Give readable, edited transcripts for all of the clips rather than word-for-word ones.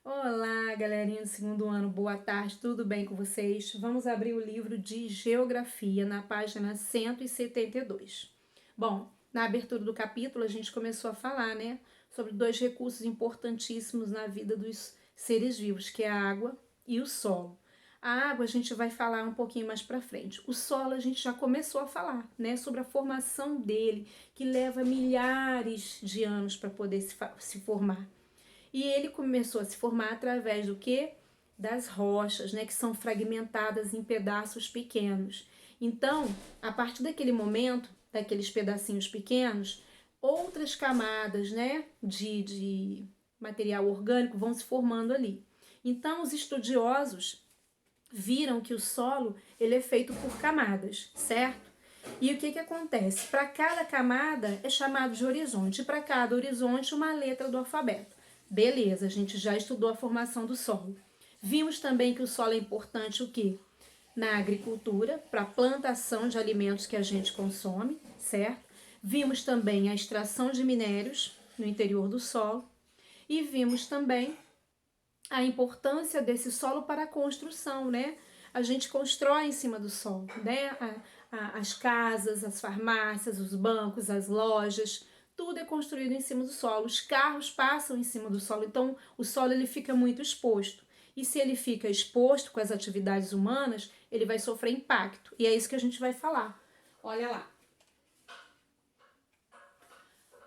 Olá, galerinha do segundo ano, boa tarde, tudo bem com vocês? Vamos abrir o livro de Geografia na página 172. Bom, na abertura do capítulo a gente começou a falar, sobre dois recursos importantíssimos na vida dos seres vivos, que é a água e o solo. A água a gente vai falar um pouquinho mais para frente. O solo a gente já começou a falar, sobre a formação dele, que leva milhares de anos para poder se formar. E ele começou a se formar através do quê? Das rochas, que são fragmentadas em pedaços pequenos. Então, a partir daquele momento, daqueles pedacinhos pequenos, outras camadas, de material orgânico vão se formando ali. Então, os estudiosos viram que o solo ele é feito por camadas, certo? E o que acontece? Para cada camada é chamado de horizonte, e para cada horizonte uma letra do alfabeto. Beleza, a gente já estudou a formação do solo. Vimos também que o solo é importante o quê? Na agricultura, para a plantação de alimentos que a gente consome, certo? Vimos também a extração de minérios no interior do solo e vimos também a importância desse solo para a construção, A gente constrói em cima do solo, as casas, as farmácias, os bancos, as lojas, tudo é construído em cima do solo. Os carros passam em cima do solo, então o solo ele fica muito exposto. E se ele fica exposto com as atividades humanas, ele vai sofrer impacto. E é isso que a gente vai falar. Olha lá.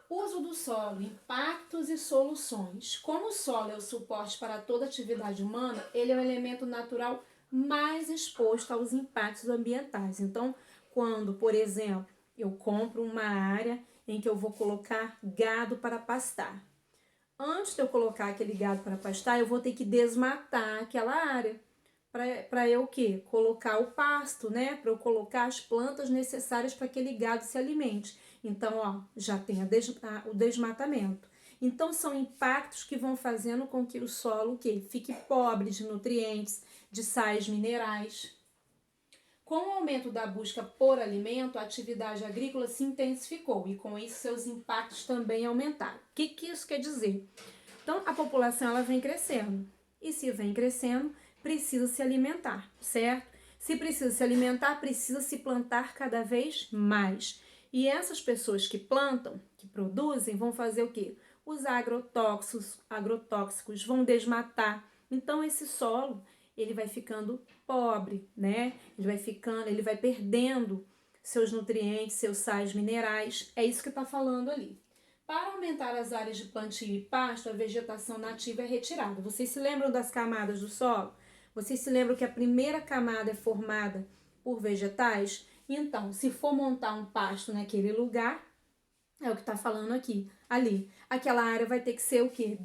Uso do solo, impactos e soluções. Como o solo é o suporte para toda atividade humana, ele é o elemento natural mais exposto aos impactos ambientais. Então, quando, por exemplo, eu compro uma área em que eu vou colocar gado para pastar. Antes de eu colocar aquele gado para pastar, eu vou ter que desmatar aquela área. Para eu o quê? Colocar o pasto, Para eu colocar as plantas necessárias para aquele gado se alimente. Então, já tem o desmatamento. Então, são impactos que vão fazendo com que o solo o quê? Fique pobre de nutrientes, de sais minerais. Com o aumento da busca por alimento, a atividade agrícola se intensificou e com isso seus impactos também aumentaram. O que isso quer dizer? Então, a população ela vem crescendo e se vem crescendo, precisa se alimentar, certo? Se precisa se alimentar, precisa se plantar cada vez mais. E essas pessoas que plantam, que produzem, vão fazer o quê? Usar agrotóxicos, vão desmatar. Então, esse solo ele vai ficando pobre, Ele vai perdendo seus nutrientes, seus sais minerais. É isso que está falando ali. Para aumentar as áreas de plantio e pasto, a vegetação nativa é retirada. Vocês se lembram das camadas do solo? Vocês se lembram que a primeira camada é formada por vegetais? Então, se for montar um pasto naquele lugar, é o que está falando aqui, ali. Aquela área vai ter que ser o quê?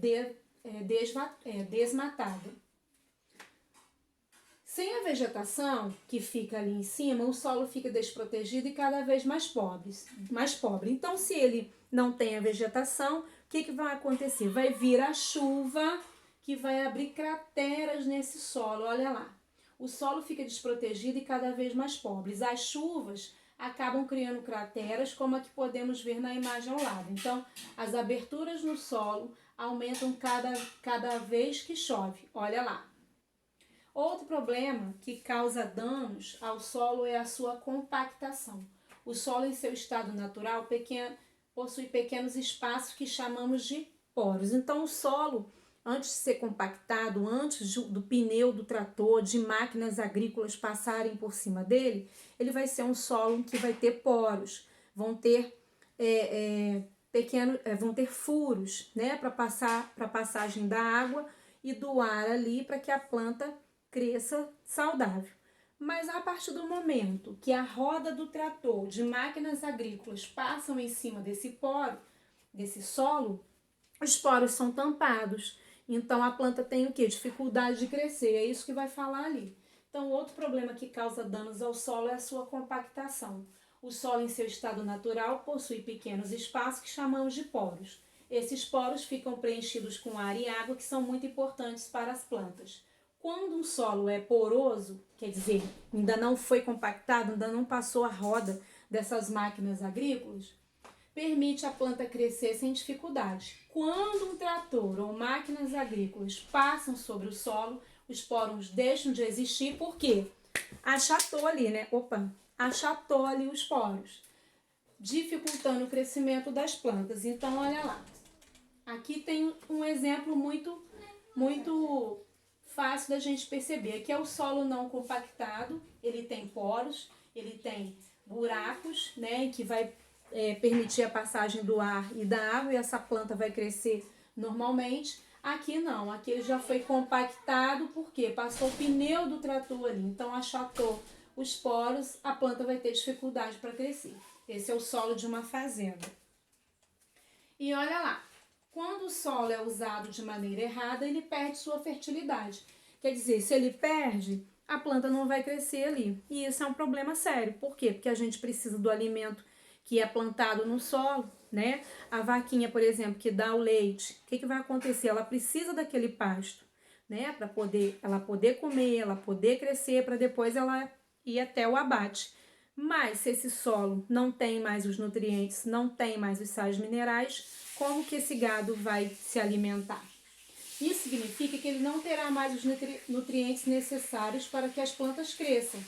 Desmatada. Sem a vegetação que fica ali em cima, o solo fica desprotegido e cada vez mais pobre. Então, se ele não tem a vegetação, o que vai acontecer? Vai vir a chuva que vai abrir crateras nesse solo, olha lá. O solo fica desprotegido e cada vez mais pobre. As chuvas acabam criando crateras, como a que podemos ver na imagem ao lado. Então, as aberturas no solo aumentam cada vez que chove, olha lá. Outro problema que causa danos ao solo é a sua compactação. O solo, em seu estado natural, possui pequenos espaços que chamamos de poros. Então, o solo, antes de ser compactado, antes do pneu do trator, de máquinas agrícolas passarem por cima dele, ele vai ser um solo que vai ter poros, vão ter vão ter furos, para passagem da água e do ar ali para que a planta cresça saudável. Mas a partir do momento que a roda do trator de máquinas agrícolas passam em cima desse poro, desse solo, os poros são tampados. Então a planta tem o quê? Dificuldade de crescer. É isso que vai falar ali. Então, outro problema que causa danos ao solo é a sua compactação. O solo, em seu estado natural, possui pequenos espaços que chamamos de poros. Esses poros ficam preenchidos com ar e água, que são muito importantes para as plantas. Quando um solo é poroso, quer dizer, ainda não foi compactado, ainda não passou a roda dessas máquinas agrícolas, permite a planta crescer sem dificuldade. Quando um trator ou máquinas agrícolas passam sobre o solo, os poros deixam de existir, por quê? Achatou ali, né? Achatou ali os poros, dificultando o crescimento das plantas. Então, olha lá. Aqui tem um exemplo muito fácil da gente perceber. Aqui é o solo não compactado, ele tem poros, ele tem buracos, né, que vai permitir a passagem do ar e da água, e essa planta vai crescer normalmente. Aqui não, aqui ele já foi compactado, porque passou o pneu do trator ali, então achatou os poros, a planta vai ter dificuldade para crescer. Esse é o solo de uma fazenda. E olha lá, quando o solo é usado de maneira errada, ele perde sua fertilidade. Quer dizer, se ele perde, a planta não vai crescer ali. E isso é um problema sério. Por quê? Porque a gente precisa do alimento que é plantado no solo, né? A vaquinha, por exemplo, que dá o leite, o que vai acontecer? Ela precisa daquele pasto, né? Para ela poder comer, ela poder crescer, para depois ela ir até o abate. Mas se esse solo não tem mais os nutrientes, não tem mais os sais minerais, como que esse gado vai se alimentar? Isso significa que ele não terá mais os nutrientes necessários para que as plantas cresçam.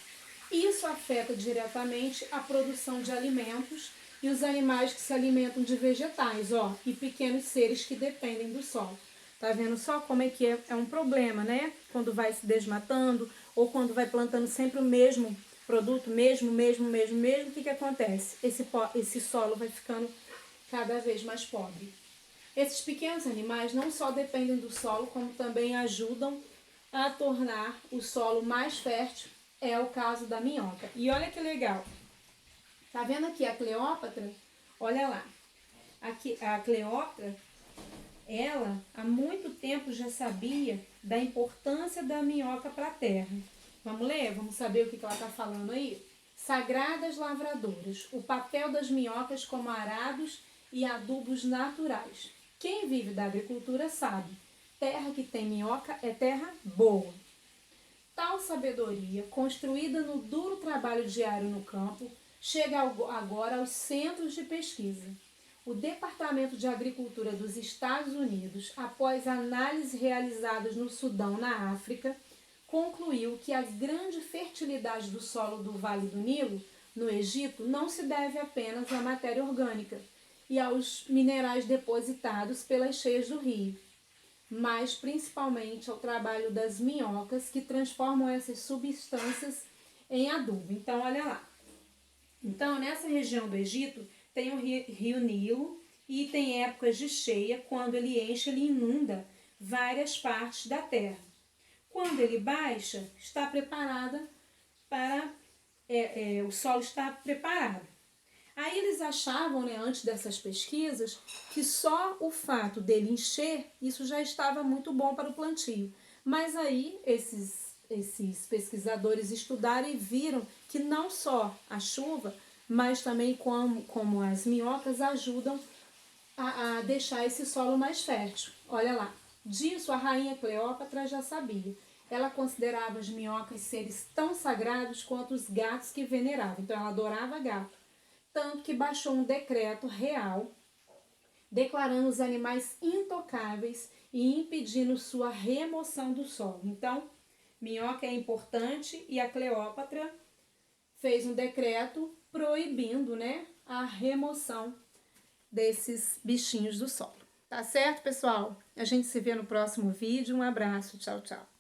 Isso afeta diretamente a produção de alimentos e os animais que se alimentam de vegetais, e pequenos seres que dependem do solo. Tá vendo só como é que é um problema, né? Quando vai se desmatando ou quando vai plantando sempre o mesmo produto, mesmo, o que acontece? Esse solo vai ficando cada vez mais pobre. Esses pequenos animais não só dependem do solo, como também ajudam a tornar o solo mais fértil. É o caso da minhoca. E olha que legal. Tá vendo aqui a Cleópatra? Olha lá. Aqui, a Cleópatra, ela há muito tempo já sabia da importância da minhoca para a terra. Vamos ler? Vamos saber o que ela está falando aí? Sagradas lavradoras, o papel das minhocas como arados e adubos naturais. Quem vive da agricultura sabe, terra que tem minhoca é terra boa. Tal sabedoria, construída no duro trabalho diário no campo, chega agora aos centros de pesquisa. O Departamento de Agricultura dos Estados Unidos, após análises realizadas no Sudão, na África, concluiu que a grande fertilidade do solo do Vale do Nilo, no Egito, não se deve apenas à matéria orgânica e aos minerais depositados pelas cheias do rio, mas principalmente ao trabalho das minhocas que transformam essas substâncias em adubo. Então, olha lá. Então, nessa região do Egito, tem o rio Nilo e tem épocas de cheia, quando ele enche, ele inunda várias partes da terra. Quando ele baixa, está preparada para... o solo está preparado. Aí eles achavam, né, antes dessas pesquisas, que só o fato dele encher, isso já estava muito bom para o plantio. Mas aí esses pesquisadores estudaram e viram que não só a chuva, mas também como as minhocas ajudam a deixar esse solo mais fértil. Olha lá, disso a rainha Cleópatra já sabia. Ela considerava as minhocas seres tão sagrados quanto os gatos que venerava. Então ela adorava gato. Tanto que baixou um decreto real declarando os animais intocáveis e impedindo sua remoção do solo. Então, minhoca é importante e a Cleópatra fez um decreto proibindo, né, a remoção desses bichinhos do solo. Tá certo, pessoal? A gente se vê no próximo vídeo. Um abraço. Tchau, tchau.